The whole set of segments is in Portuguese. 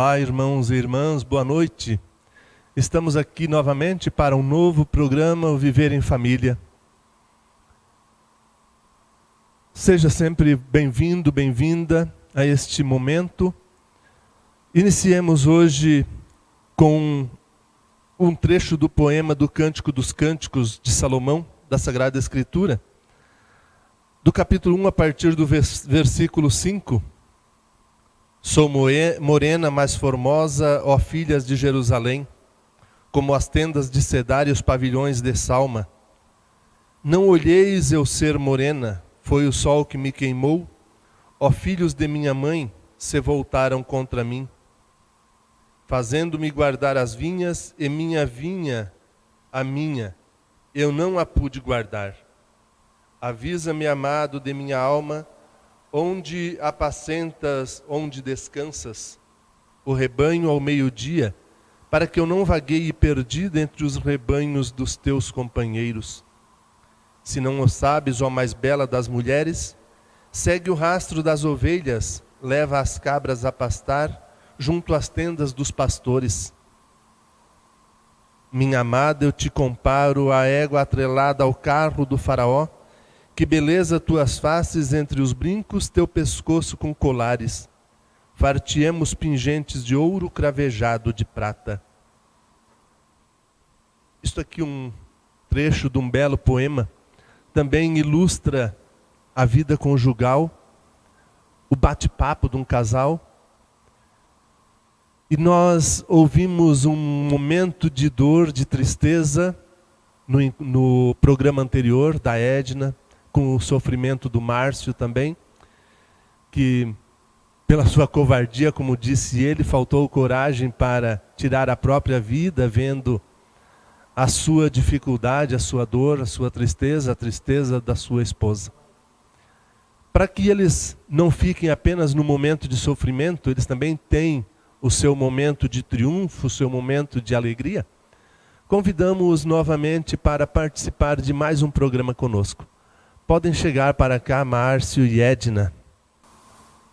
Olá, irmãos e irmãs, boa noite. Estamos aqui novamente para um novo programa, o Viver em Família. Seja sempre bem-vindo, bem-vinda a este momento. Iniciemos hoje com um trecho do poema do Cântico dos Cânticos de Salomão, da Sagrada Escritura, do capítulo 1, a partir do versículo 5. Sou morena, mais formosa, ó filhas de Jerusalém, como as tendas de cedar e os pavilhões de Salma. Não olheis eu ser morena, foi o sol que me queimou, ó filhos de minha mãe, se voltaram contra mim, fazendo-me guardar as vinhas, e minha vinha, a minha, eu não a pude guardar. Avisa-me, amado de minha alma, onde apacentas, onde descansas, o rebanho ao meio-dia, para que eu não vagueie perdido entre os rebanhos dos teus companheiros. Se não o sabes, ó mais bela das mulheres, segue o rastro das ovelhas, leva as cabras a pastar, junto às tendas dos pastores. Minha amada, eu te comparo à égua atrelada ao carro do faraó. Que beleza tuas faces entre os brincos, teu pescoço com colares. Fartiemos pingentes de ouro cravejado de prata. Isto aqui um trecho de um belo poema. Também ilustra a vida conjugal, o bate-papo de um casal. E nós ouvimos um momento de dor, de tristeza, no programa anterior da Edna, com o sofrimento do Márcio também, que pela sua covardia, como disse ele, faltou coragem para tirar a própria vida, vendo a sua dificuldade, a sua dor, a sua tristeza, a tristeza da sua esposa. Para que eles não fiquem apenas no momento de sofrimento, eles também têm o seu momento de triunfo, o seu momento de alegria. Convidamos-os novamente para participar de mais um programa conosco. Podem chegar para cá, Márcio e Edna.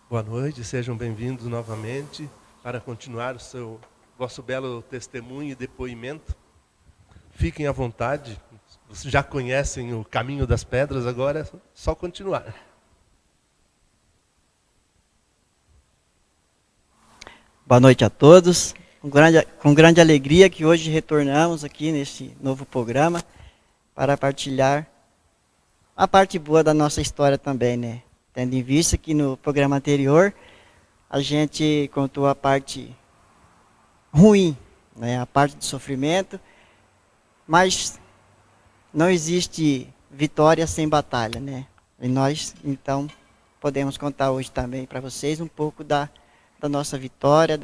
Boa noite, sejam bem-vindos novamente para continuar o vosso belo testemunho e depoimento. Fiquem à vontade, vocês já conhecem o caminho das pedras, agora é só continuar. Boa noite a todos, com grande alegria que hoje retornamos aqui neste novo programa para partilhar a parte boa da nossa história também, né? Tendo em vista que no programa anterior a gente contou a parte ruim, né? A parte do sofrimento, mas não existe vitória sem batalha, né? E nós, então, podemos contar hoje também para vocês um pouco da nossa vitória,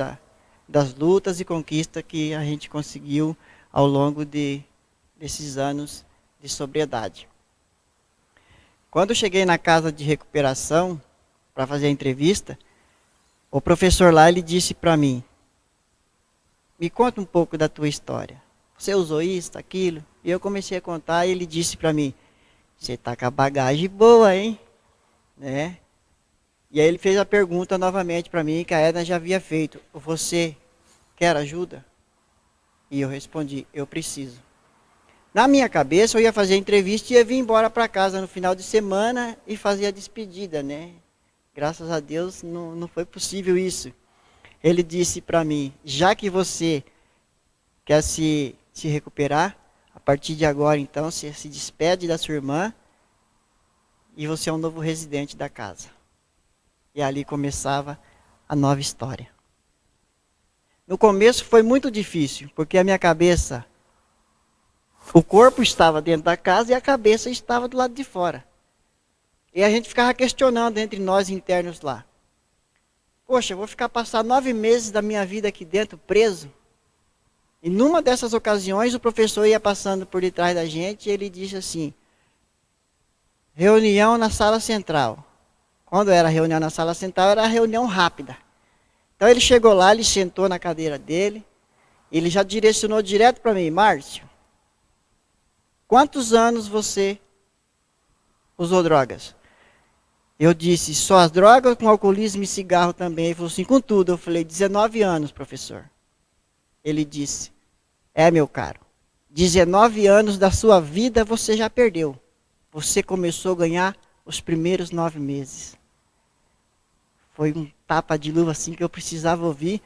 das lutas e conquistas que a gente conseguiu ao longo desses anos de sobriedade. Quando eu cheguei na casa de recuperação para fazer a entrevista, o professor lá ele disse para mim: me conta um pouco da tua história. Você usou isso, aquilo? E eu comecei a contar e ele disse para mim: você está com a bagagem boa, hein? Né? E aí ele fez a pergunta novamente para mim que a Edna já havia feito: você quer ajuda? E eu respondi: eu preciso. Na minha cabeça, eu ia fazer a entrevista e ia vir embora para casa no final de semana e fazer a despedida, né? Graças a Deus não foi possível isso. Ele disse para mim: já que você quer se recuperar, a partir de agora, então, você se despede da sua irmã e você é um novo residente da casa. E ali começava a nova história. No começo foi muito difícil, porque a minha cabeça... O corpo estava dentro da casa e a cabeça estava do lado de fora. E a gente ficava questionando entre nós internos lá. Poxa, eu vou passar 9 meses da minha vida aqui dentro, preso. E numa dessas ocasiões, o professor ia passando por detrás da gente e ele disse assim: reunião na sala central. Quando era reunião na sala central, era reunião rápida. Então ele chegou lá, ele sentou na cadeira dele, ele já direcionou direto para mim: Márcio, quantos anos você usou drogas? Eu disse, só as drogas, com alcoolismo e cigarro também. Ele falou assim, com tudo. Eu falei, 19 anos, professor. Ele disse, meu caro, 19 anos da sua vida você já perdeu. Você começou a ganhar os primeiros 9 meses. Foi um tapa de luva assim que eu precisava ouvir.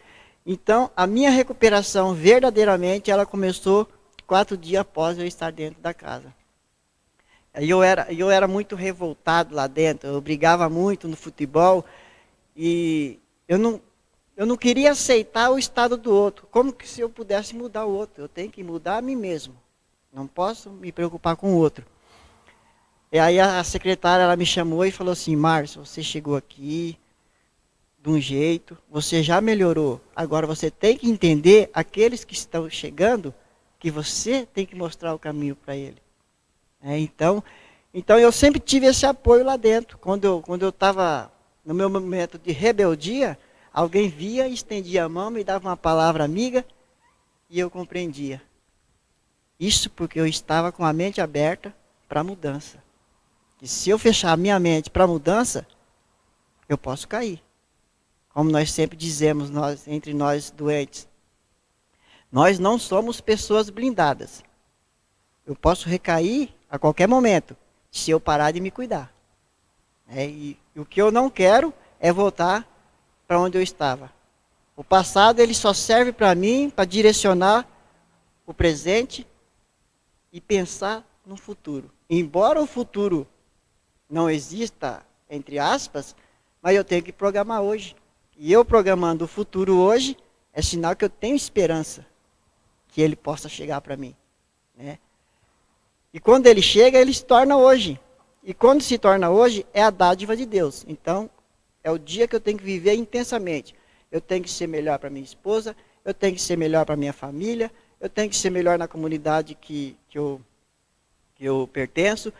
Então, a minha recuperação, verdadeiramente, ela começou 4 dias após eu estar dentro da casa. Eu era muito revoltado lá dentro, eu brigava muito no futebol, e eu não queria aceitar o estado do outro. Como que se eu pudesse mudar o outro? Eu tenho que mudar a mim mesmo. Não posso me preocupar com o outro. E aí a secretária ela me chamou e falou assim, Márcio, você chegou aqui de um jeito, você já melhorou. Agora você tem que entender aqueles que estão chegando, que você tem que mostrar o caminho para ele. Então eu sempre tive esse apoio lá dentro. Quando eu estava no meu momento de rebeldia, alguém via, estendia a mão, me dava uma palavra amiga e eu compreendia. Isso porque eu estava com a mente aberta para a mudança. E se eu fechar a minha mente para a mudança, eu posso cair. Como nós sempre dizemos entre nós doentes, nós não somos pessoas blindadas. Eu posso recair a qualquer momento, se eu parar de me cuidar. E o que eu não quero é voltar para onde eu estava. O passado ele só serve para mim, para direcionar o presente e pensar no futuro. Embora o futuro não exista, entre aspas, mas eu tenho que programar hoje. E eu programando o futuro hoje, é sinal que eu tenho esperança que ele possa chegar para mim. E quando ele chega, ele se torna hoje. E quando se torna hoje, é a dádiva de Deus. Então, é o dia que eu tenho que viver intensamente. Eu tenho que ser melhor para minha esposa, eu tenho que ser melhor para minha família, eu tenho que ser melhor na comunidade que eu pertenço.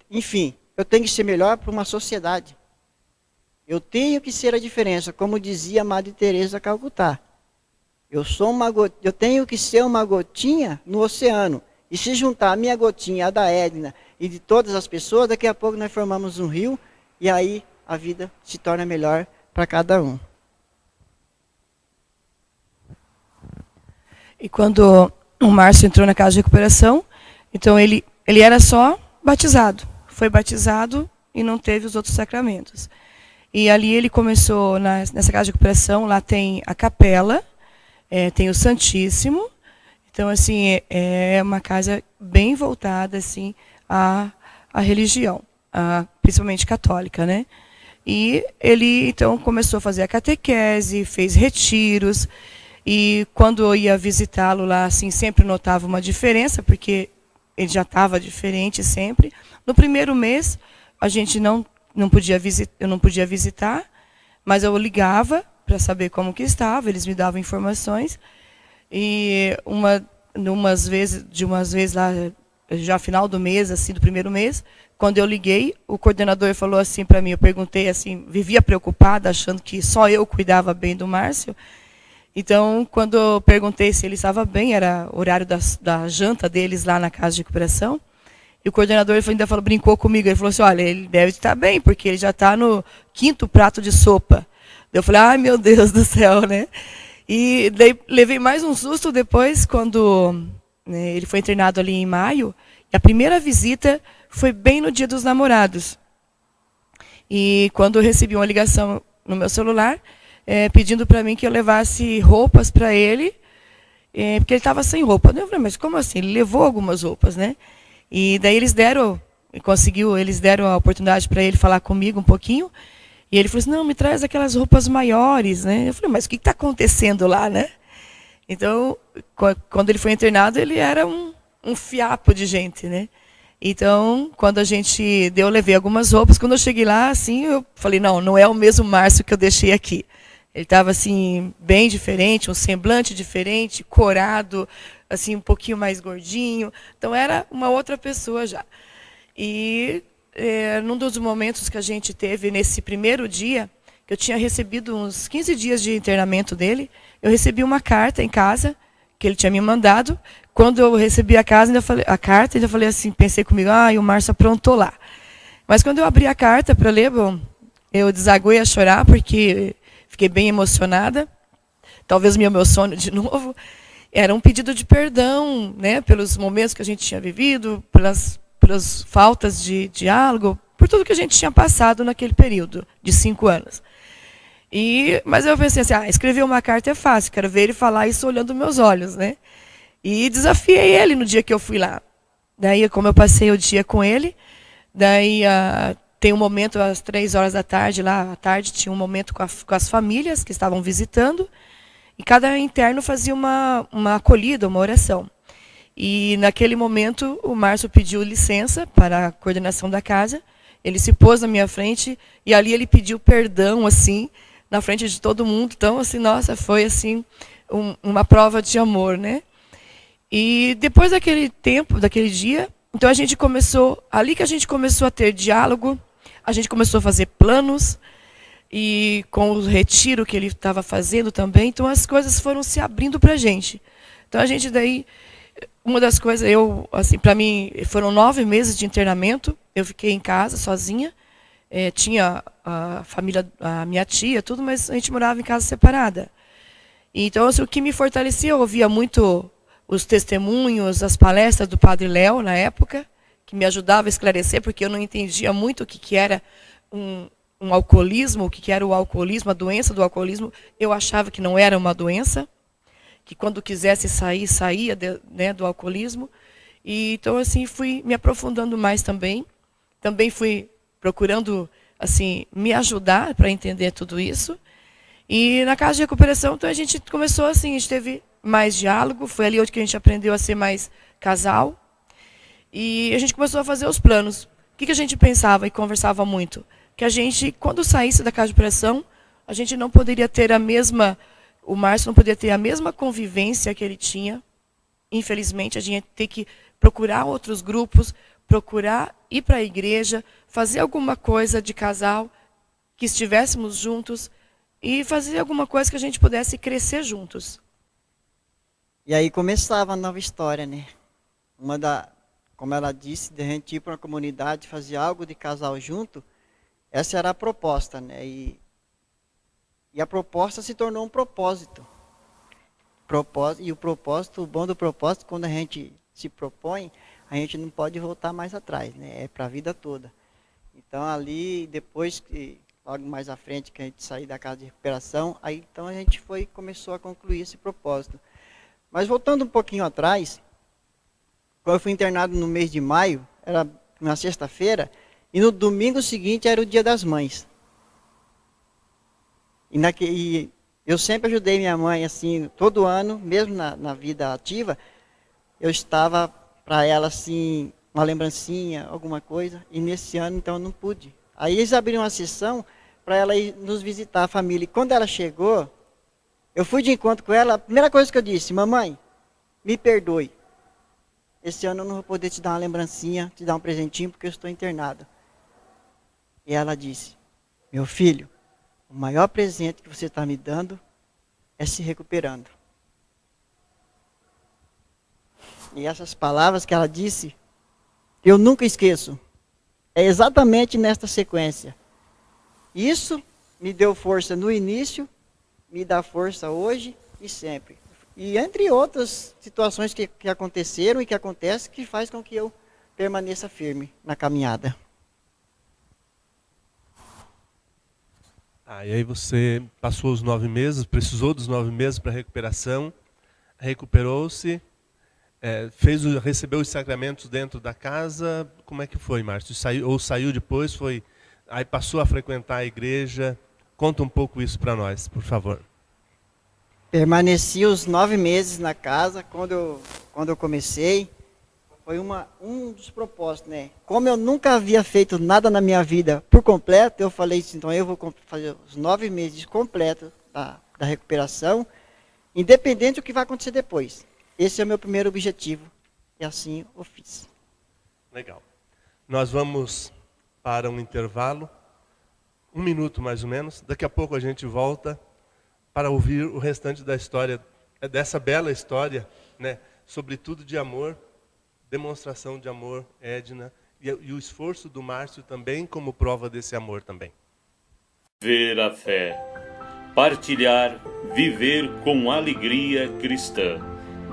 Enfim, eu tenho que ser melhor para uma sociedade. Eu tenho que ser a diferença, como dizia a Madre Teresa Calcutá. Eu tenho que ser uma gotinha no oceano. E se juntar a minha gotinha, a da Edna e de todas as pessoas, daqui a pouco nós formamos um rio e aí a vida se torna melhor para cada um. E quando o Márcio entrou na casa de recuperação, então ele era só batizado. Foi batizado e não teve os outros sacramentos. E ali ele começou, nessa casa de recuperação, lá tem a capela, tem o Santíssimo. Então, assim, é uma casa bem voltada, assim, à religião, principalmente católica, né? E ele, então, começou a fazer a catequese, fez retiros, e quando eu ia visitá-lo lá, assim, sempre notava uma diferença, porque ele já estava diferente sempre. No primeiro mês, a gente eu não podia visitar, mas eu ligava para saber como que estava, eles me davam informações. E de umas vezes lá, já final do mês, assim, do primeiro mês, quando eu liguei, o coordenador falou assim para mim, eu perguntei assim, vivia preocupada, achando que só eu cuidava bem do Márcio. Então, quando eu perguntei se ele estava bem, era o horário da janta deles lá na casa de recuperação, e o coordenador ainda brincou comigo, ele falou assim, olha, ele deve estar bem, porque ele já está no 5º prato de sopa. Eu falei, ai meu Deus do céu, né? E daí levei mais um susto depois, quando ele foi internado ali em maio, e a primeira visita foi bem no Dia dos Namorados. E quando eu recebi uma ligação no meu celular, pedindo para mim que eu levasse roupas para ele, porque ele estava sem roupa. Eu falei, mas como assim? Ele levou algumas roupas, né? E daí eles deram a oportunidade para ele falar comigo um pouquinho. E ele falou assim, não, me traz aquelas roupas maiores, né? Eu falei, mas o que está acontecendo lá, né? Então, quando ele foi internado, ele era um fiapo de gente, né? Então, quando eu levei algumas roupas, quando eu cheguei lá, assim, eu falei, não é o mesmo Márcio que eu deixei aqui. Ele estava, assim, bem diferente, um semblante diferente, corado, assim, um pouquinho mais gordinho. Então, era uma outra pessoa já. E num dos momentos que a gente teve nesse primeiro dia, que eu tinha recebido uns 15 dias de internamento dele, eu recebi uma carta em casa, que ele tinha me mandado. Quando eu recebi a carta, ainda falei assim, pensei comigo, o Márcio aprontou lá. Mas quando eu abri a carta para ler, bom, eu desaguei a chorar porque fiquei bem emocionada. Talvez me emocione de novo. Era um pedido de perdão, né, pelos momentos que a gente tinha vivido, pelas faltas de diálogo, por tudo que a gente tinha passado naquele período de 5 anos. Mas eu pensei assim, escrever uma carta é fácil, quero ver ele falar isso olhando meus olhos, né? E desafiei ele no dia que eu fui lá. Daí, como eu passei o dia com ele, daí tem um momento às 3 horas da tarde, lá à tarde, tinha um momento com as famílias que estavam visitando, e cada interno fazia uma acolhida, uma oração. E naquele momento o Márcio pediu licença para a coordenação da casa, ele se pôs na minha frente, e ali ele pediu perdão, assim, na frente de todo mundo. Então, assim, nossa, foi assim uma prova de amor, né? E depois daquele tempo, daquele dia, então a gente começou, ali que a gente começou a ter diálogo, a gente começou a fazer planos, e com o retiro que ele estava fazendo também, então as coisas foram se abrindo para a gente. Então a gente daí, uma das coisas, assim, para mim, foram 9 meses de internamento, eu fiquei em casa sozinha, tinha a família, a minha tia, tudo, mas a gente morava em casa separada. Então, assim, o que me fortalecia, eu ouvia muito os testemunhos, as palestras do Padre Léo, na época, que me ajudava a esclarecer, porque eu não entendia muito o que era um alcoolismo, o que era o alcoolismo, a doença do alcoolismo. Eu achava que não era uma doença, que quando quisesse sair, saía né, do alcoolismo. E, então, assim, fui me aprofundando mais também. Também fui procurando, assim, me ajudar para entender tudo isso. E na casa de recuperação, então, a gente começou assim, a gente teve mais diálogo, foi ali onde que a gente aprendeu a ser mais casal. E a gente começou a fazer os planos. O que a gente pensava e conversava muito? Que a gente, quando saísse da casa de recuperação, a gente não poderia ter o Márcio não poderia ter a mesma convivência que ele tinha. Infelizmente, a gente ia ter que procurar outros grupos, procurar ir para a igreja, fazer alguma coisa de casal, que estivéssemos juntos, e fazer alguma coisa que a gente pudesse crescer juntos. E aí começava a nova história, né? Como ela disse, de a gente ir para uma comunidade, fazer algo de casal junto, essa era a proposta, né? E a proposta se tornou um propósito. E o bom do propósito, quando a gente se propõe, a gente não pode voltar mais atrás, né? É para a vida toda. Então ali, depois que logo mais à frente que a gente sair da casa de recuperação, aí então a gente começou a concluir esse propósito. Mas voltando um pouquinho atrás, quando eu fui internado no mês de maio, era uma sexta-feira, e no domingo seguinte era o Dia das Mães. E eu sempre ajudei minha mãe, assim, todo ano, mesmo na vida ativa, eu estava para ela, assim, uma lembrancinha, alguma coisa, e nesse ano, então, eu não pude. Aí eles abriram uma sessão para ela ir nos visitar a família. E quando ela chegou, eu fui de encontro com ela, a primeira coisa que eu disse: mamãe, me perdoe. Esse ano eu não vou poder te dar uma lembrancinha, te dar um presentinho, porque eu estou internado. E ela disse: meu filho, o maior presente que você está me dando é se recuperando. E essas palavras que ela disse, eu nunca esqueço. É exatamente nesta sequência. Isso me deu força no início, me dá força hoje e sempre. E entre outras situações que aconteceram e que acontecem, que faz com que eu permaneça firme na caminhada. E aí você passou os 9 meses, precisou dos 9 meses para a recuperação, recuperou-se, recebeu os sacramentos dentro da casa. Como é que foi, Márcio? Saiu depois, aí passou a frequentar a igreja? Conta um pouco isso para nós, por favor. Permaneci os 9 meses na casa. Quando eu comecei, foi um dos propósitos, né? Como eu nunca havia feito nada na minha vida por completo, eu falei assim, então eu vou fazer os 9 meses completos da recuperação, independente do que vai acontecer depois. Esse é o meu primeiro objetivo, e assim eu fiz. Legal. Nós vamos para um intervalo, 1 minuto mais ou menos. Daqui a pouco a gente volta para ouvir o restante da história, dessa bela história, né? Sobretudo de amor, demonstração de amor, Edna, e o esforço do Márcio também como prova desse amor também. Ver a fé, partilhar, viver com alegria cristã,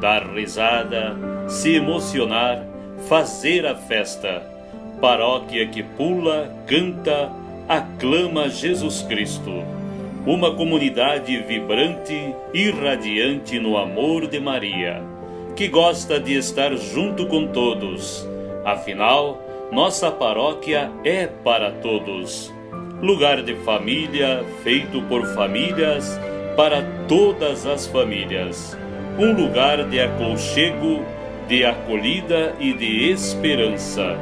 dar risada, se emocionar, fazer a festa. Paróquia que pula, canta, aclama Jesus Cristo. Uma comunidade vibrante e radiante no amor de Maria, que gosta de estar junto com todos. Afinal, nossa paróquia é para todos. Lugar de família, feito por famílias, para todas as famílias. Um lugar de aconchego, de acolhida e de esperança.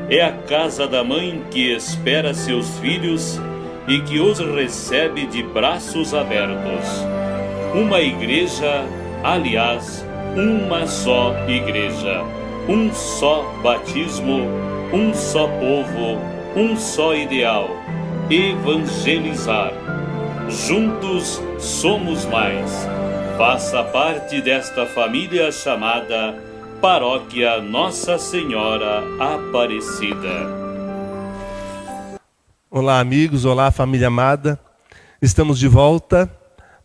É a casa da mãe que espera seus filhos e que os recebe de braços abertos. Uma igreja, aliás, uma só igreja. Um só batismo, um só povo, um só ideal. Evangelizar. Juntos somos mais. Faça parte desta família chamada Paróquia Nossa Senhora Aparecida. Olá, amigos, olá, família amada. Estamos de volta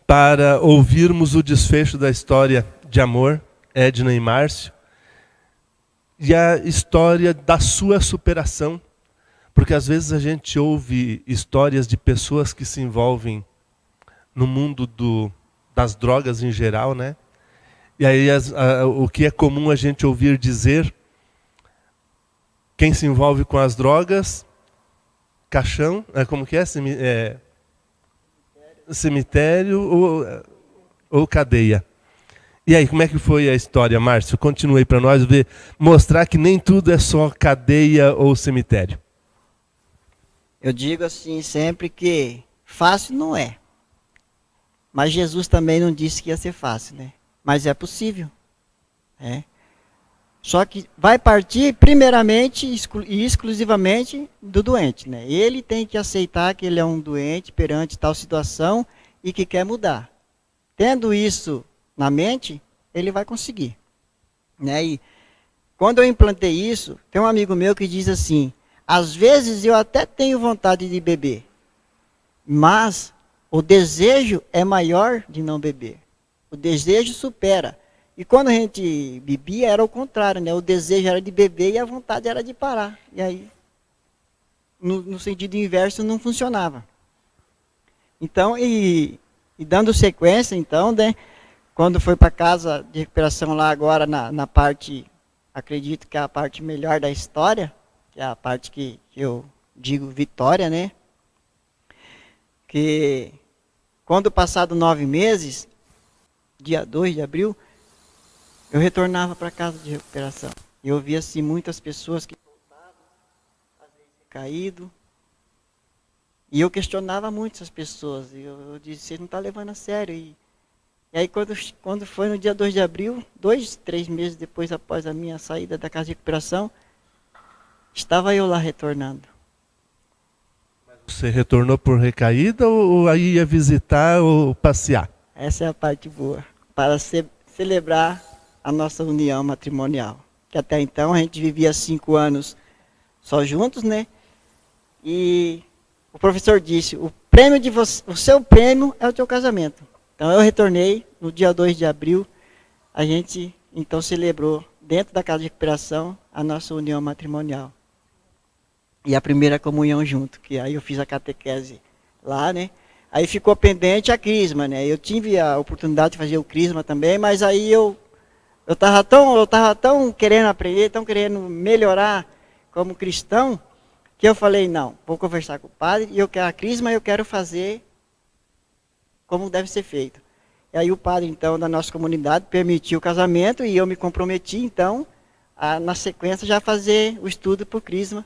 para ouvirmos o desfecho da história de amor, Edna e Márcio, e a história da sua superação. Porque às vezes a gente ouve histórias de pessoas que se envolvem no mundo das drogas em geral, né? E aí o que é comum a gente ouvir dizer, quem se envolve com as drogas, caixão, como que é? Cemitério ou cadeia. E aí, como é que foi a história, Márcio? Continue para nós mostrar que nem tudo é só cadeia ou cemitério. Eu digo assim sempre que fácil não é. Mas Jesus também não disse que ia ser fácil, né? Mas é possível. Né? Só que vai partir primeiramente e exclusivamente do doente, né? Ele tem que aceitar que ele é um doente perante tal situação e que quer mudar. Tendo isso na mente, ele vai conseguir. Né? E quando eu implantei isso, tem um amigo meu que diz assim: às vezes eu até tenho vontade de beber, mas o desejo é maior de não beber. O desejo supera. E quando a gente bebia era o contrário, né? O desejo era de beber e a vontade era de parar. E aí, no sentido inverso, não funcionava. Então, e dando sequência, então, né? Quando foi para casa de recuperação lá agora na parte, acredito que é a parte melhor da história, que é a parte que eu digo vitória, né? Que quando passado 9 meses, dia 2 de abril, eu retornava para casa de recuperação. E eu via assim muitas pessoas que voltavam, às vezes caído. E eu questionava muito essas pessoas. E eu disse: você não está levando a sério. E aí quando foi no dia 2 de abril, 2, 3 meses depois após a minha saída da casa de recuperação, estava eu lá retornando. Você retornou por recaída ou aí ia visitar ou passear? Essa é a parte boa, para celebrar a nossa união matrimonial. Que até então a gente vivia 5 anos só juntos, né? E o professor disse: o seu prêmio é o teu casamento. Então eu retornei no dia 2 de abril, a gente então celebrou dentro da casa de recuperação a nossa união matrimonial. E a primeira comunhão junto, que aí eu fiz a catequese lá, né? Aí ficou pendente a crisma, né? Eu tive a oportunidade de fazer o crisma também, mas aí eu estava tão querendo aprender, tão querendo melhorar como cristão, que eu falei: não, vou conversar com o padre, e a crisma eu quero fazer como deve ser feito. E aí o padre, então, da nossa comunidade, permitiu o casamento, e eu me comprometi, então, na sequência, já fazer o estudo por crisma.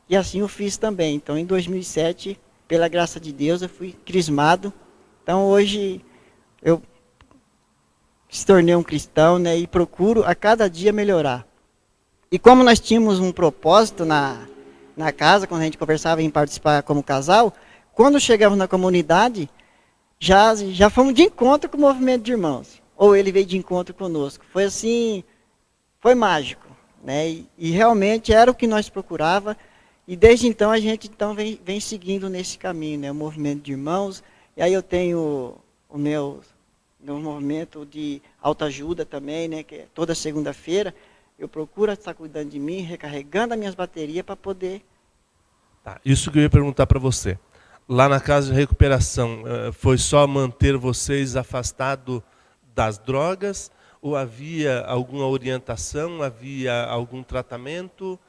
E assim eu fiz também. Então, em 2007, pela graça de Deus, eu fui crismado. Então, hoje, eu se tornei um cristão, né, e procuro a cada dia melhorar. E como nós tínhamos um propósito na casa, quando a gente conversava em participar como casal, quando chegamos na comunidade, já fomos de encontro com o movimento de irmãos. Ou ele veio de encontro conosco. Foi assim, foi mágico. Né? E realmente era o que nós procurava. E desde então a gente então vem seguindo nesse caminho, né? O movimento de irmãos. E aí eu tenho o meu movimento de autoajuda também, né? Que é toda segunda-feira eu procuro estar cuidando de mim, recarregando as minhas baterias para poder... Tá, isso que eu ia perguntar para você. Lá na casa de recuperação, foi só manter vocês afastados das drogas? Ou havia alguma orientação, havia algum tratamento?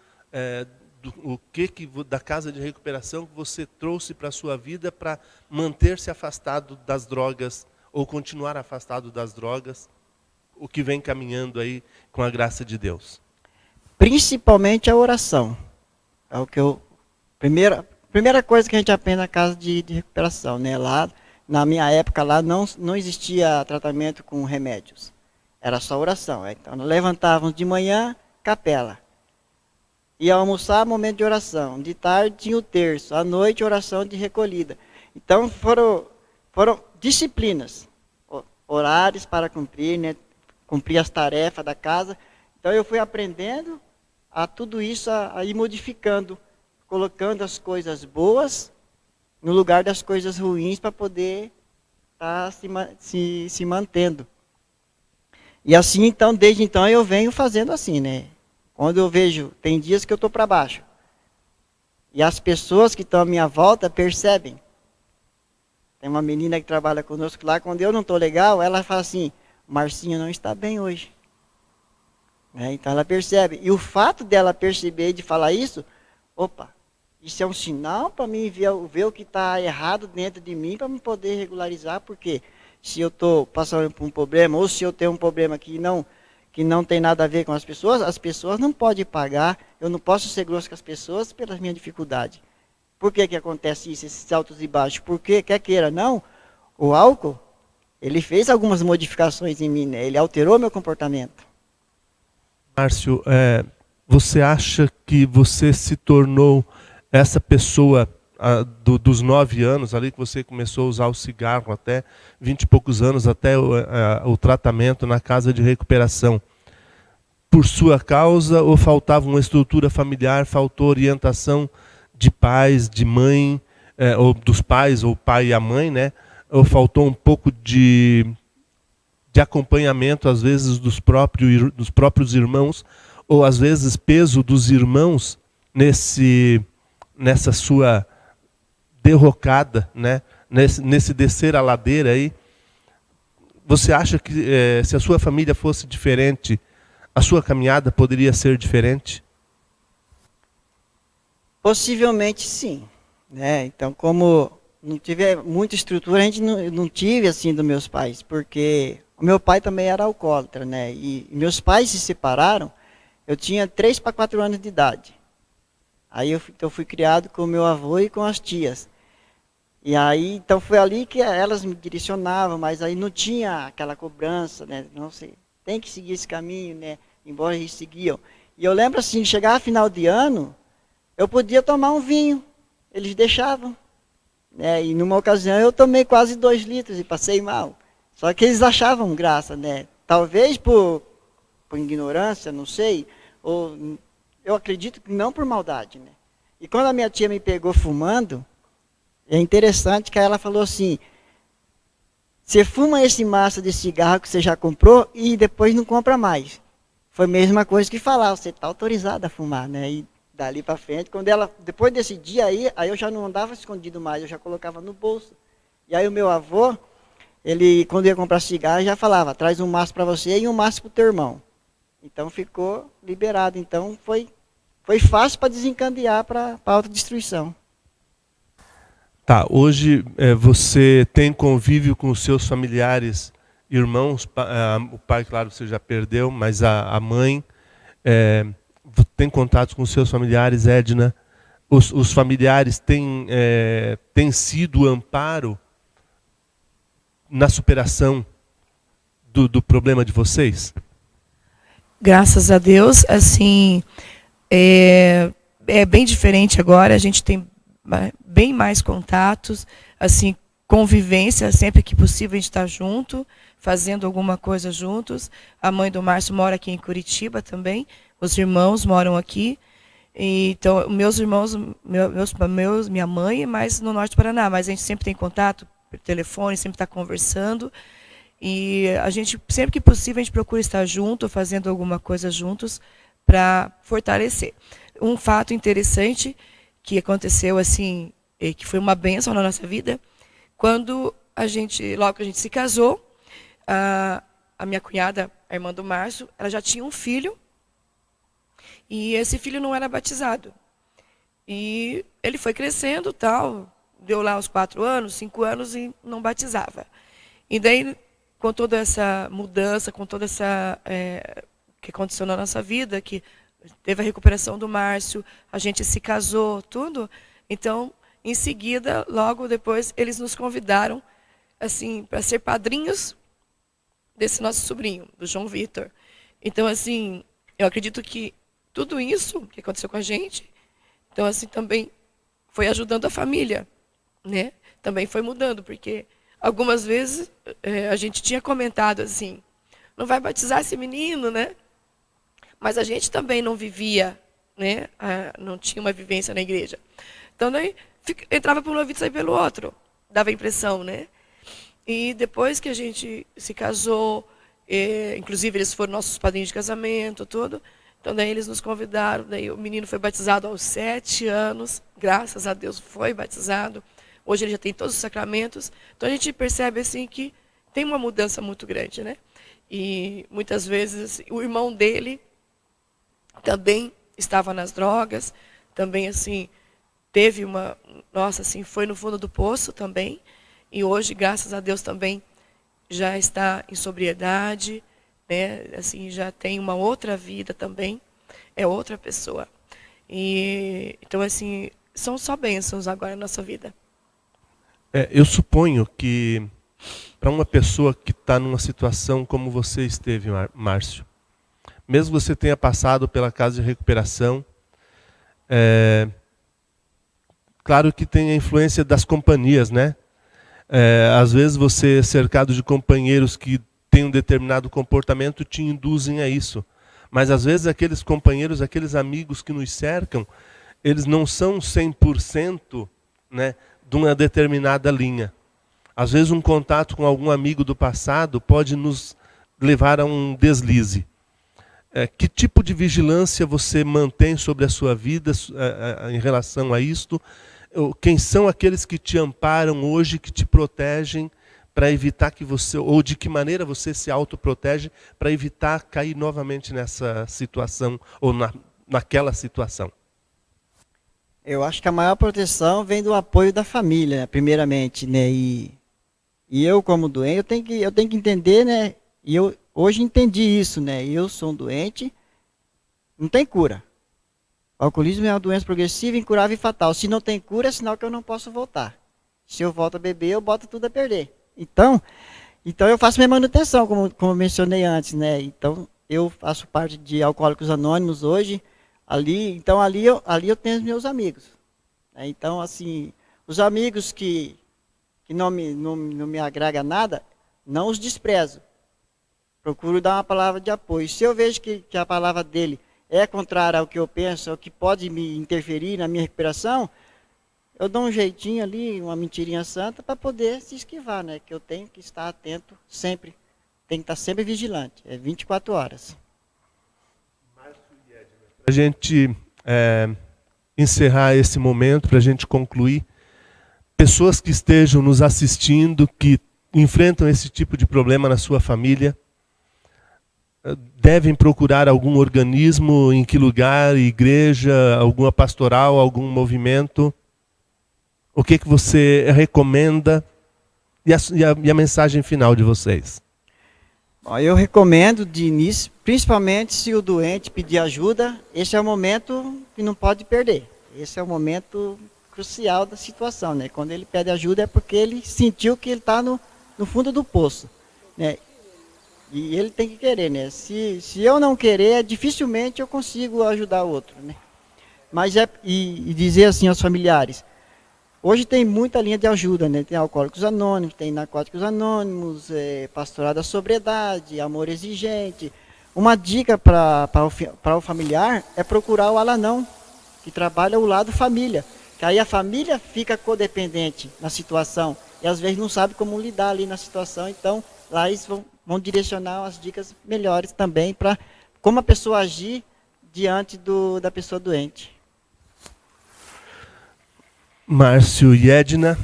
O que da casa de recuperação que você trouxe para a sua vida para manter-se afastado das drogas ou continuar afastado das drogas? O que vem caminhando aí com a graça de Deus? Principalmente a oração. É o que eu... Primeira coisa que a gente aprende na casa de recuperação, né? Lá, na minha época, lá não existia tratamento com remédios. Era só oração. Então, nós levantávamos de manhã, capela. Ia almoçar, momento de oração. De tarde tinha o terço. À noite, oração de recolhida. Então, foram disciplinas. Horários para cumprir, né? Cumprir as tarefas da casa. Então, eu fui aprendendo a tudo isso, a ir modificando. Colocando as coisas boas no lugar das coisas ruins para poder estar se mantendo. E assim, então, desde então, eu venho fazendo assim, né? Quando eu vejo, tem dias que eu estou para baixo. E as pessoas que estão à minha volta percebem. Tem uma menina que trabalha conosco lá, quando eu não estou legal, ela fala assim, Marcinho não está bem hoje. Então ela percebe. E o fato dela perceber e de falar isso, opa, isso é um sinal para mim ver o que está errado dentro de mim, para me poder regularizar, porque se eu estou passando por um problema, ou se eu tenho um problema que não tem nada a ver com as pessoas não podem pagar, eu não posso ser grosso com as pessoas pelas minhas dificuldades. Por que acontece isso, esses altos e baixos? Porque, quer queira, não, o álcool, ele fez algumas modificações em mim, né? Ele alterou meu comportamento. Márcio, você acha que você se tornou essa pessoa dos 9 anos, ali que você começou a usar o cigarro, até 20 e poucos anos, até o tratamento na casa de recuperação, por sua causa, ou faltava uma estrutura familiar, faltou orientação de pais, de mãe, ou dos pais, ou o pai e a mãe, né? Ou faltou um pouco de acompanhamento, às vezes, dos próprios irmãos, ou às vezes peso dos irmãos nessa sua derrocada, né? nesse descer a ladeira aí. Você acha que se a sua família fosse diferente, a sua caminhada poderia ser diferente? Possivelmente sim, né? Então, como não tive muita estrutura, a gente não tive assim dos meus pais, porque o meu pai também era alcoólatra, né? E meus pais se separaram, eu tinha 3 para 4 anos de idade. Aí eu fui criado com o meu avô e com as tias. E aí, então foi ali que elas me direcionavam, mas aí não tinha aquela cobrança, né? Não sei, tem que seguir esse caminho, né? Embora eles seguiam. E eu lembro assim, chegar a final de ano, eu podia tomar um vinho, eles deixavam. Né? E numa ocasião eu tomei quase 2 litros e passei mal. Só que eles achavam graça, né? Talvez por ignorância, não sei, ou eu acredito que não por maldade, né? E quando a minha tia me pegou fumando, é interessante que ela falou assim, você fuma esse maço de cigarro que você já comprou e depois não compra mais. Foi a mesma coisa que falar, você está autorizado a fumar, né? E dali para frente, depois desse dia aí eu já não andava escondido mais, eu já colocava no bolso. E aí o meu avô, ele quando ia comprar cigarro, já falava, traz um maço para você e um maço para o teu irmão. Então ficou liberado. Então foi fácil para desencadear para a autodestruição. Tá, hoje você tem convívio com os seus familiares, irmãos, o pai, claro, você já perdeu, mas a mãe, tem contatos com os seus familiares, Edna? Os familiares têm sido o amparo na superação do problema de vocês? Graças a Deus, assim, é bem diferente agora, a gente tem bem mais contatos, assim, convivência, sempre que possível a gente está junto, fazendo alguma coisa juntos. A mãe do Márcio mora aqui em Curitiba também, os irmãos moram aqui. E, então, meus irmãos, minha mãe é mais no norte do Paraná, mas a gente sempre tem contato por telefone, sempre está conversando. E a gente, sempre que possível, a gente procura estar junto, fazendo alguma coisa juntos para fortalecer. Um fato interessante que aconteceu assim, que foi uma bênção na nossa vida, quando logo que a gente se casou, a minha cunhada, a irmã do Márcio, ela já tinha um filho, e esse filho não era batizado. E ele foi crescendo, tal, deu lá uns 4 anos, 5 anos e não batizava. E daí, com toda essa mudança, com toda essa que aconteceu na nossa vida, que teve a recuperação do Márcio, a gente se casou, tudo. Então, em seguida, logo depois, eles nos convidaram assim para ser padrinhos desse nosso sobrinho, do João Vitor. Então, assim, eu acredito que tudo isso que aconteceu com a gente, então, assim, também foi ajudando a família, né? Também foi mudando, porque algumas vezes a gente tinha comentado assim, não vai batizar esse menino, né? Mas a gente também não vivia, né? Não tinha uma vivência na igreja. Então, daí, entrava por um ouvido e saía pelo outro. Dava a impressão, né? E depois que a gente se casou, inclusive eles foram nossos padrinhos de casamento, tudo. Então, daí eles nos convidaram. Daí o menino foi batizado aos 7 anos. Graças a Deus foi batizado. Hoje ele já tem todos os sacramentos. Então, a gente percebe assim que tem uma mudança muito grande, né? E muitas vezes o irmão dele também estava nas drogas. Também, assim, teve assim, foi no fundo do poço também. E hoje, graças a Deus, também já está em sobriedade, né? Assim, já tem uma outra vida também, é outra pessoa. E então, assim, são só bênçãos agora na nossa vida. Eu suponho que para uma pessoa que está numa situação como você esteve, Márcio, mesmo você tenha passado pela casa de recuperação, claro que tem a influência das companhias, né? Às vezes você, cercado de companheiros que têm um determinado comportamento, te induzem a isso. Mas às vezes aqueles companheiros, aqueles amigos que nos cercam, eles não são 100%, né, de uma determinada linha. Às vezes um contato com algum amigo do passado pode nos levar a um deslize. Que tipo de vigilância você mantém sobre a sua vida em relação a isto? Quem são aqueles que te amparam hoje, que te protegem, para evitar que você, ou de que maneira você se autoprotege para evitar cair novamente nessa situação, ou naquela situação? Eu acho que a maior proteção vem do apoio da família, primeiramente, né? E eu, como doente, eu tenho que entender, né? E eu hoje entendi isso, né? Eu sou um doente, não tem cura. O alcoolismo é uma doença progressiva, incurável e fatal. Se não tem cura, é sinal que eu não posso voltar. Se eu volto a beber, eu boto tudo a perder. Então eu faço minha manutenção, como mencionei antes, né? Então, eu faço parte de Alcoólicos Anônimos hoje. Ali eu tenho os meus amigos. Então, assim, os amigos que não me agregam nada, não os desprezo. Procuro dar uma palavra de apoio. Se eu vejo que a palavra dele é contrária ao que eu penso, ao que pode me interferir na minha recuperação, eu dou um jeitinho ali, uma mentirinha santa, para poder se esquivar, né? Que eu tenho que estar atento sempre. Tem que estar sempre vigilante. É 24 horas. Para a gente encerrar esse momento, para a gente concluir, pessoas que estejam nos assistindo, que enfrentam esse tipo de problema na sua família, devem procurar algum organismo, em que lugar, igreja, alguma pastoral, algum movimento? O que você recomenda? E a mensagem final de vocês? Eu recomendo de início, principalmente se o doente pedir ajuda, esse é o momento que não pode perder. Esse é o momento crucial da situação, né? Quando ele pede ajuda é porque ele sentiu que ele está no fundo do poço, né? E ele tem que querer, né? Se eu não querer, dificilmente eu consigo ajudar o outro, né? Mas e dizer assim aos familiares, hoje tem muita linha de ajuda, né? Tem Alcoólicos Anônimos, tem Narcóticos Anônimos, Pastoral da Sobriedade, Amor Exigente. Uma dica para o familiar é procurar o Alanão, e trabalha o lado família. Que aí a família fica codependente na situação e às vezes não sabe como lidar ali na situação. Então, lá eles vão direcionar as dicas melhores também para como a pessoa agir diante da pessoa doente. Márcio e Edna,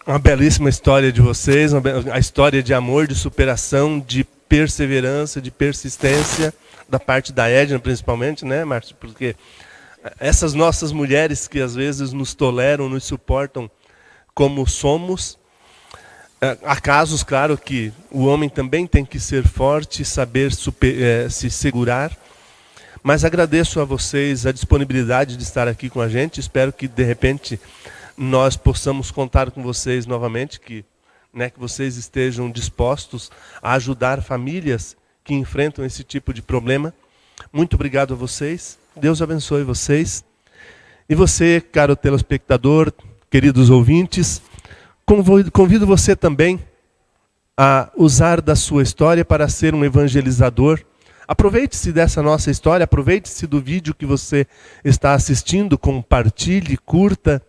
uma belíssima história de vocês, a história de amor, de superação, de perseverança, de persistência, da parte da Edna principalmente, né, Márcio? Porque essas nossas mulheres que às vezes nos toleram, nos suportam como somos. Há casos, claro, que o homem também tem que ser forte, saber se segurar. Mas agradeço a vocês a disponibilidade de estar aqui com a gente. Espero que, de repente, nós possamos contar com vocês novamente, que vocês estejam dispostos a ajudar famílias que enfrentam esse tipo de problema. Muito obrigado a vocês. Deus abençoe vocês. E você, caro telespectador, queridos ouvintes, convido você também a usar da sua história para ser um evangelizador. Aproveite-se dessa nossa história, aproveite-se do vídeo que você está assistindo, compartilhe, curta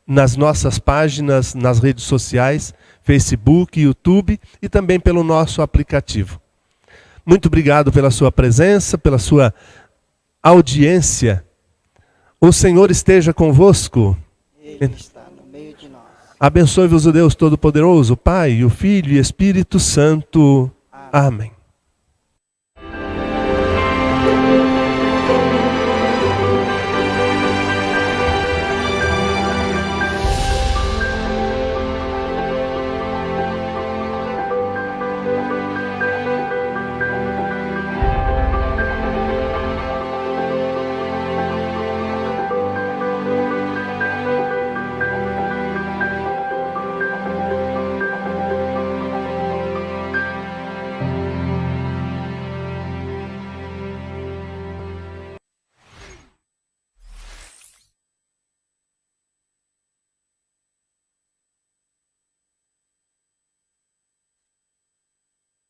nas nossas páginas, nas redes sociais, Facebook, YouTube e também pelo nosso aplicativo. Muito obrigado pela sua presença, pela sua audiência. O Senhor esteja convosco. Ele está no meio de nós. Abençoe-vos o Deus Todo-Poderoso, Pai, o Filho e Espírito Santo. Amém.